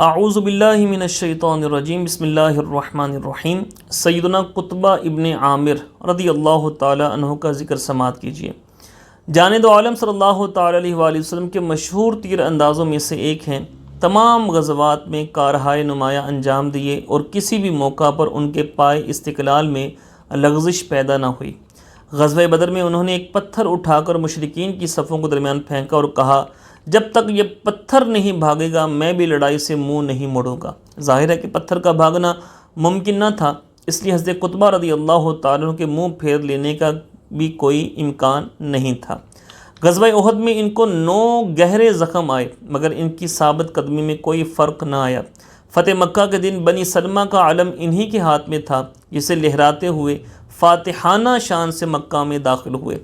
اعوذ باللہ من الشیطان الرجیم بسم اللہ الرحمن الرحیم۔ سیدنا قطبہ ابن عامر رضی اللہ تعالی عنہ کا ذکر سماعت کیجیے۔ جانب عالم صلی اللہ تعالی علیہ وآلہ وسلم کے مشہور تیر اندازوں میں سے ایک ہیں۔ تمام غزوات میں کارہائے نمایاں انجام دیے اور کسی بھی موقع پر ان کے پائے استقلال میں لغزش پیدا نہ ہوئی۔ غزوہ بدر میں انہوں نے ایک پتھر اٹھا کر مشرکین کی صفوں کو درمیان پھینکا اور کہا، جب تک یہ پتھر نہیں بھاگے گا میں بھی لڑائی سے منہ نہیں موڑوں گا۔ ظاہر ہے کہ پتھر کا بھاگنا ممکن نہ تھا، اس لیے حضرت قطبہ رضی اللہ تعالیٰ عنہ کے منہ پھیر لینے کا بھی کوئی امکان نہیں تھا۔ غزوہ احد میں ان کو 9 گہرے زخم آئے، مگر ان کی ثابت قدمی میں کوئی فرق نہ آیا۔ فتح مکہ کے دن بنی سلمہ کا علم انہی کے ہاتھ میں تھا، جسے لہراتے ہوئے فاتحانہ شان سے مکہ میں داخل ہوئے۔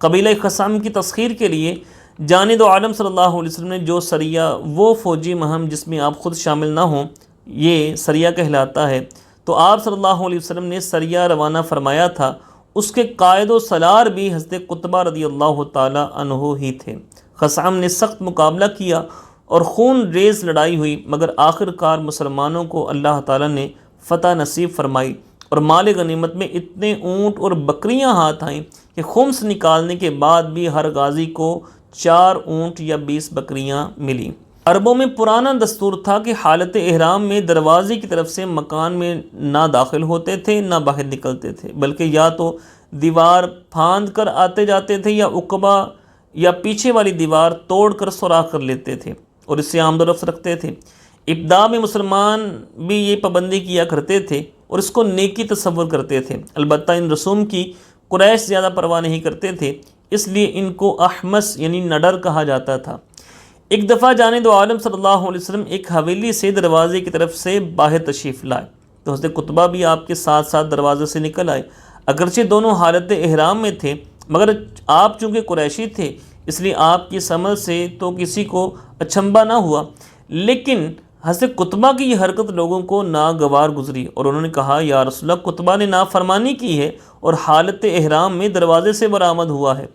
قبیلہ خثعم کی تسخیر کے لیے جانب عالم صلی اللہ علیہ وسلم نے جو سریہ، وہ فوجی مہم جس میں آپ خود شامل نہ ہوں، یہ سریہ کہلاتا ہے، تو آپ صلی اللہ علیہ وسلم نے سریہ روانہ فرمایا تھا، اس کے قائد و سالار بھی حضرت قطبہ رضی اللہ تعالی عنہ ہی تھے۔ خثعم نے سخت مقابلہ کیا اور خون ریز لڑائی ہوئی، مگر آخر کار مسلمانوں کو اللہ تعالی نے فتح نصیب فرمائی اور مال غنیمت میں اتنے اونٹ اور بکریاں ہاتھ آئیں کہ خمس نکالنے کے بعد بھی ہر غازی کو 4 اونٹ یا 20 بکریاں ملی۔ عربوں میں پرانا دستور تھا کہ حالت احرام میں دروازے کی طرف سے مکان میں نہ داخل ہوتے تھے نہ باہر نکلتے تھے، بلکہ یا تو دیوار پھاند کر آتے جاتے تھے یا عقبہ یا پیچھے والی دیوار توڑ کر سوراخ کر لیتے تھے اور اس سے آمد و رفت رکھتے تھے۔ ابتدا میں مسلمان بھی یہ پابندی کیا کرتے تھے اور اس کو نیکی تصور کرتے تھے، البتہ ان رسوم کی قریش زیادہ پرواہ نہیں کرتے تھے، اس لیے ان کو احمس یعنی نڈر کہا جاتا تھا۔ ایک دفعہ جانب عالم صلی اللہ علیہ وسلم ایک حویلی سے دروازے کی طرف سے باہر تشریف لائے تو حضرت قطبہ بھی آپ کے ساتھ ساتھ دروازے سے نکل آئے۔ اگرچہ دونوں حالت احرام میں تھے، مگر آپ چونکہ قریشی تھے اس لیے آپ کی سمجھ سے تو کسی کو اچنبھا نہ ہوا، لیکن حضرت قطبہ کی یہ حرکت لوگوں کو ناگوار گزری اور انہوں نے کہا، یا رسول اللہ، قطبہ نے نافرمانی کی ہے اور حالت احرام میں دروازے سے برآمد ہوا ہے۔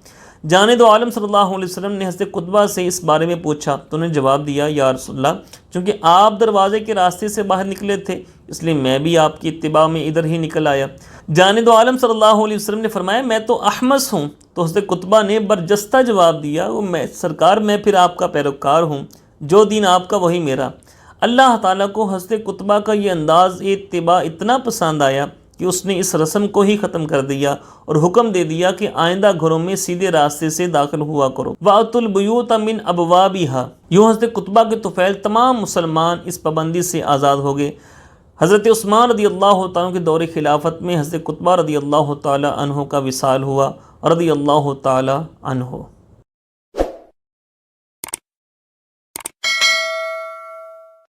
جانب عالم صلی اللہ علیہ وسلم نے حضرت قطبہ سے اس بارے میں پوچھا تو انہوں نے جواب دیا، یا رسول اللہ، چونکہ آپ دروازے کے راستے سے باہر نکلے تھے اس لیے میں بھی آپ کی اتباع میں ادھر ہی نکل آیا۔ جانب عالم صلی اللہ علیہ وسلم نے فرمایا، میں تو احمس ہوں، تو حضرت قطبہ نے برجستہ جواب دیا، سرکار میں پھر آپ کا پیروکار ہوں، جو دین آپ کا وہی میرا۔ اللہ تعالیٰ کو حضرت قطبہ کا یہ انداز اتباع اتنا پسند آیا کہ اس نے اس رسم کو ہی ختم کر دیا اور حکم دے دیا کہ آئندہ گھروں میں سیدھے راستے سے داخل ہوا کرو۔ وَأْتُوا الْبُيُوتَ مِنْ أَبْوَابِهَا۔ یوں حضرت قطبہ کے طفیل تمام مسلمان اس پابندی سے آزاد ہو گئے۔ حضرت عثمان رضی اللہ تعالیٰ کے دور خلافت میں حضرت قطبہ رضی اللہ تعالیٰ عنہ کا وصال ہوا، رضی اللہ تعالیٰ عنہ۔